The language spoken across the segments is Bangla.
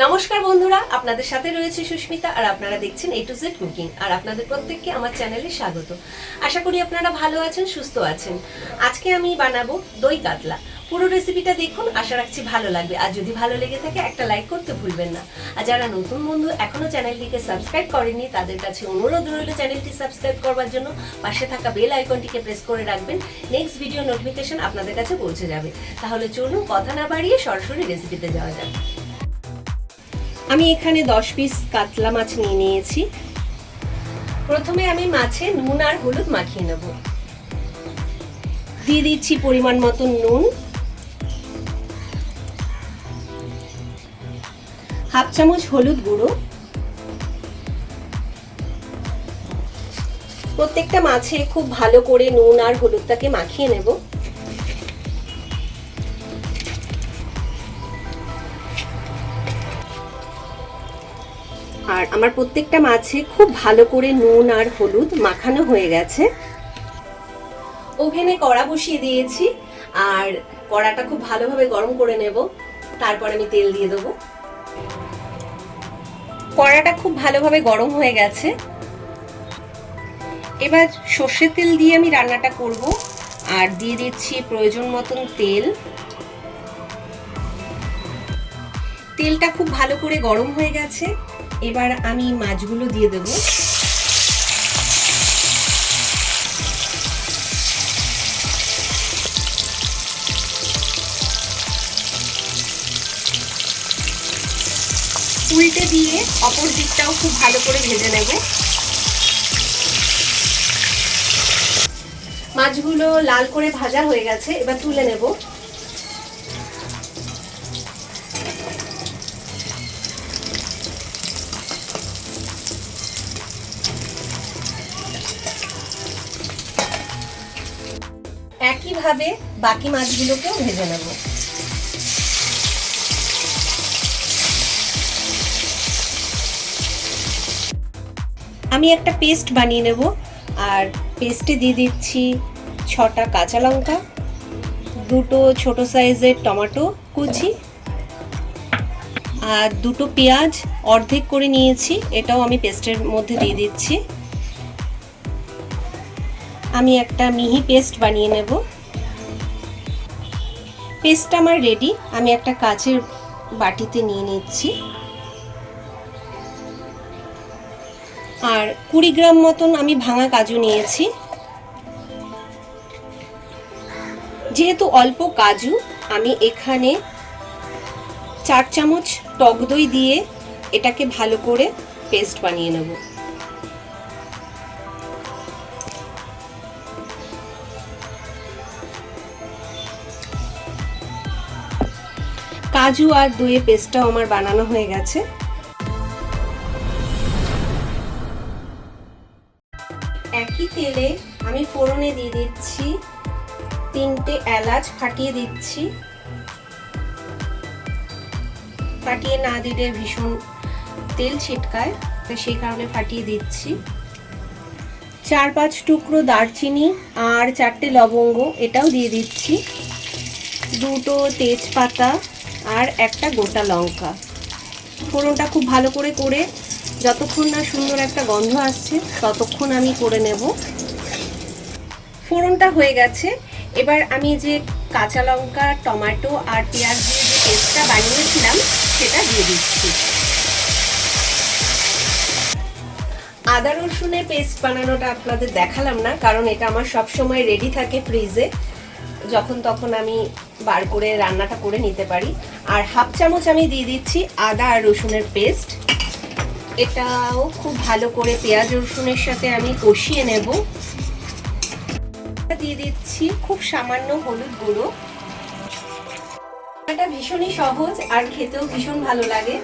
নমস্কার বন্ধুরা, আপনাদের সাথে রয়েছে সুস্মিতা আর আপনারা দেখছেন A to Z কুকিং। আর আপনাদের প্রত্যেককে আমার চ্যানেলে স্বাগত। আশা করি আপনারা ভালো আছেন, সুস্থ আছেন। আজকে আমি বানাবো দই কাতলা। পুরো রেসিপিটা দেখুন, আশা রাখছি ভালো লাগবে। আর যদি ভালো লেগে থাকে একটা লাইক করতে ভুলবেন না। আর যারা নতুন বন্ধু এখনো চ্যানেলটিকে সাবস্ক্রাইব করেননি তাদের কাছে অনুরোধ রইল চ্যানেলটি সাবস্ক্রাইব করবার জন্য। পাশে থাকা বেল আইকনটিকে প্রেস করে রাখবেন, নেক্সট ভিডিও নোটিফিকেশন আপনাদের কাছে পৌঁছে যাবে। তাহলে চলুন কথা না বাড়িয়ে সরাসরি রেসিপিতে যাওয়া যাক। আমি এখানে 10 পিস কাতলা মাছ নিয়ে নিয়েছি। প্রথমে আমি মাছে নুন আর হলুদ মাখিয়ে নেব। দিয়ে দিচ্ছি পরিমাণ মতো নুন, হাফ চামচ হলুদ গুঁড়ো। প্রত্যেকটা মাছে খুব ভালো করে নুন আর হলুদটাকে মাখিয়ে নেব। আর আমার প্রত্যেকটা মাছে খুব ভালো করে নুন আর হলুদ মাখানো হয়ে গেছে। ওভেনে কড়া বসিয়ে দিয়েছি আর কড়াটা খুব ভালোভাবে গরম করে নেব। তারপর আমি তেল দিয়ে দেবো। কড়াটা খুব ভালোভাবে গরম হয়ে গেছে। এবার সর্ষের তেল দিয়ে আমি রান্নাটা করব। আর দিয়ে দিচ্ছি প্রয়োজন মতন তেল। তেলটা খুব ভালো করে গরম হয়ে গেছে। এবার আমি মাছগুলো দিয়ে দেব। উল্টে দিয়ে অপর দিকটাও খুব ভালো করে ভেজে নেব। মাছগুলো লাল করে ভাজা হয়ে গেছে, এবার তুলে নেব। একইভাবে বাকি মাছগুলোকেও ভেজে নেব। আমি একটা পেস্ট বানিয়ে নেব। আর পেস্টে দিয়ে দিচ্ছি 6টা কাঁচা লঙ্কা, 2টো ছোট সাইজের টমেটো কুচি, আর 2টো পেঁয়াজ অর্ধেক করে নিয়েছি, এটাও আমি পেস্টের মধ্যে দিয়ে দিচ্ছি। আমি একটা মিহি পেস্ট বানিয়ে নেব। পেস্টটা আমার রেডি। আমি একটা কাচের বাটিতে নিয়ে নিচ্ছি। আর 20 গ্রাম মতন আমি ভাঙা কাজু নিয়েছি। যেহেতু অল্প কাজু, আমি এখানে 4 চামচ টক দই দিয়ে এটাকে ভালো করে পেস্ট বানিয়ে নেব। কাজু আর দইয়ের পেস্টটাও আমার বানানো হয়ে গেছে। একই তেলে আমি ফোড়নে দিয়ে দিচ্ছি 3টে এলাচ, ফাটিয়ে দিচ্ছি। ফাটিয়ে না দিলে ভীষণ তেল ছিটকায়, তাই সেই কারণে ফাটিয়ে দিচ্ছি। 4-5 টুকরো দারচিনি আর 4টে লবঙ্গ, এটাও দিয়ে দিচ্ছি। 2টো তেজপাতা আর একটা গোটা লঙ্কা। ফোড়নটা খুব ভালো করে যতক্ষণ না সুন্দর একটা গন্ধ আসছে ততক্ষণ আমি করে নেব। ফোড়নটা হয়ে গেছে। এবার আমি যে কাঁচা লঙ্কা, টমেটো আর পেঁয়াজ দিয়ে যে পেস্টটা বানিয়েছিলাম সেটা দিয়ে দিচ্ছি। আদা রসুনের পেস্ট বানানোটা আপনাদের দেখালাম না, কারণ এটা আমার সব সময় রেডি থাকে ফ্রিজে, যখন তখন আমি বার করে রান্নাটা করে নিতে পারি। আর হাফ চামচ আমি দিয়ে দিচ্ছি আদা আর রসুনের পেস্ট। এটাও খুব ভালো করে পেঁয়াজ রসুনের সাথে আমি কষিয়ে নেব। দিয়ে দিচ্ছি খুব সামান্য হলুদ গুঁড়ো। এটা ভীষণই সহজ আর খেতেও ভীষণ ভালো লাগে।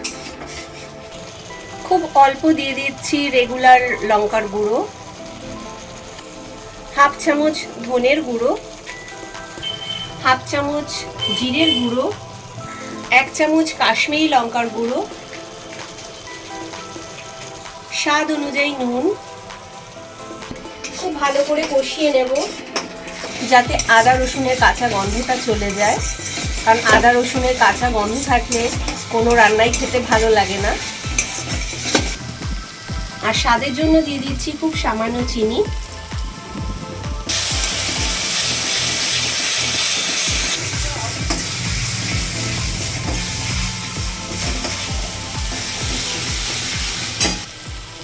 খুব অল্প দিয়ে দিচ্ছি রেগুলার লঙ্কার গুঁড়ো, হাফ চামচ ধনের গুঁড়ো, হাফ চামচ জিরের গুঁড়ো, 1 চামচ কাশ্মীরি লঙ্কার গুঁড়ো, স্বাদ অনুযায়ী নুন। খুব ভালো করে কষিয়ে নেব যাতে আদা রসুনের কাঁচা গন্ধটা চলে যায়, কারণ আদা রসুনের কাঁচা গন্ধ থাকলে কোনো রান্নাই খেতে ভালো লাগে না। আর স্বাদের জন্য দিয়ে দিচ্ছি খুব সামান্য চিনি।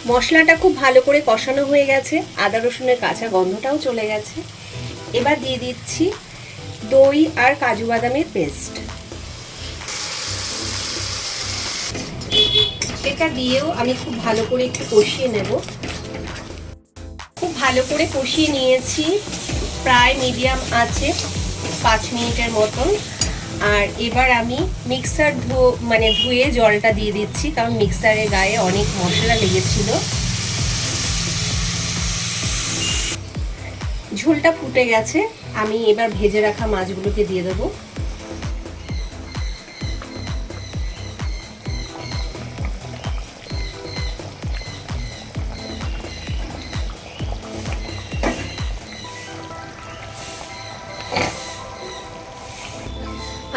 মশলাটা খুব ভালো করে কষানো হয়ে গেছে, আদা রসুনের কাঁচা গন্ধটাও চলে গেছে। এবার দিয়ে দিচ্ছি দই আর কাজু বাদামের পেস্ট। এটা দিয়েও আমি খুব ভালো করে একটু কষিয়ে নেব। খুব ভালো করে কষিয়ে নিয়েছি, প্রায় মিডিয়াম আছে 5 মিনিটের মতন। আর এবার আমি মিক্সার ধুয়ে জলটা দিয়ে দিচ্ছি, কারণ মিক্সারের গায়ে অনেক মশলা লেগেছিল। ঝোলটা ফুটে গেছে, আমি এবার ভেজে রাখা মাছগুলোকে দিয়ে দেবো।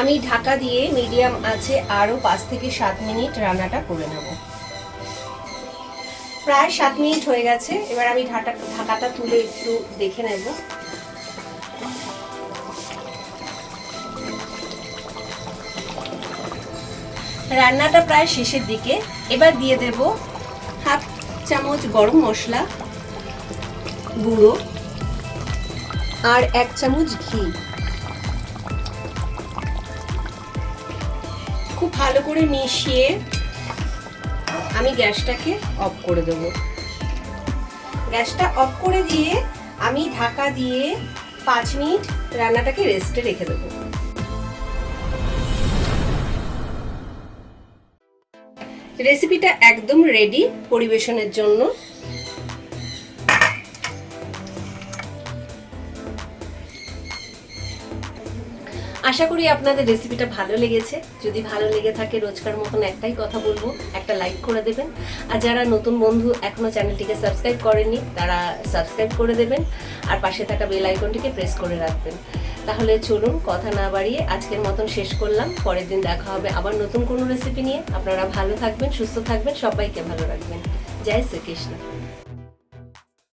আমি ঢাকা দিয়ে মিডিয়াম আছে আরো 5 থেকে 7 মিনিট রান্নাটা করে নেব। প্রায় 7 মিনিট হয়ে গেছে, এবার আমি ঢাকাটা তুলে একটু দেখে নেব। রান্নাটা প্রায় শেষের দিকে। এবার দিয়ে দেব হাফ চামচ গরম মশলা গুঁড়ো আর 1 চামচ ঘি। খুব ভালো করে মিশিয়ে আমি গ্যাসটাকে অফ করে দেব। গ্যাসটা অফ করে দিয়ে আমি ঢাকা দিয়ে 5 মিনিট রান্নাটাকে রেস্টে রেখে দেব। রেসিপিটা একদম রেডি পরিবেশনের জন্য। আশা করি আপনাদের রেসিপিটা ভালো লেগেছে। যদি ভালো লেগে থাকে রোজকার মতন একটাই কথা বলবো, একটা লাইক করে দেবেন। আর যারা নতুন বন্ধু এখনো চ্যানেলটিকে সাবস্ক্রাইব করেননি তারা সাবস্ক্রাইব করে দেবেন, আর পাশে থাকা বেল আইকনটিকে প্রেস করে রাখবেন। তাহলে চলুন কথা না বাড়িয়ে আজকের মতন শেষ করলাম। পরের দিন দেখা হবে আবার নতুন কোনো রেসিপি নিয়ে। আপনারা ভালো থাকবেন, সুস্থ থাকবেন, সবাইকে ভালো রাখবেন। জয় শ্রীকৃষ্ণ।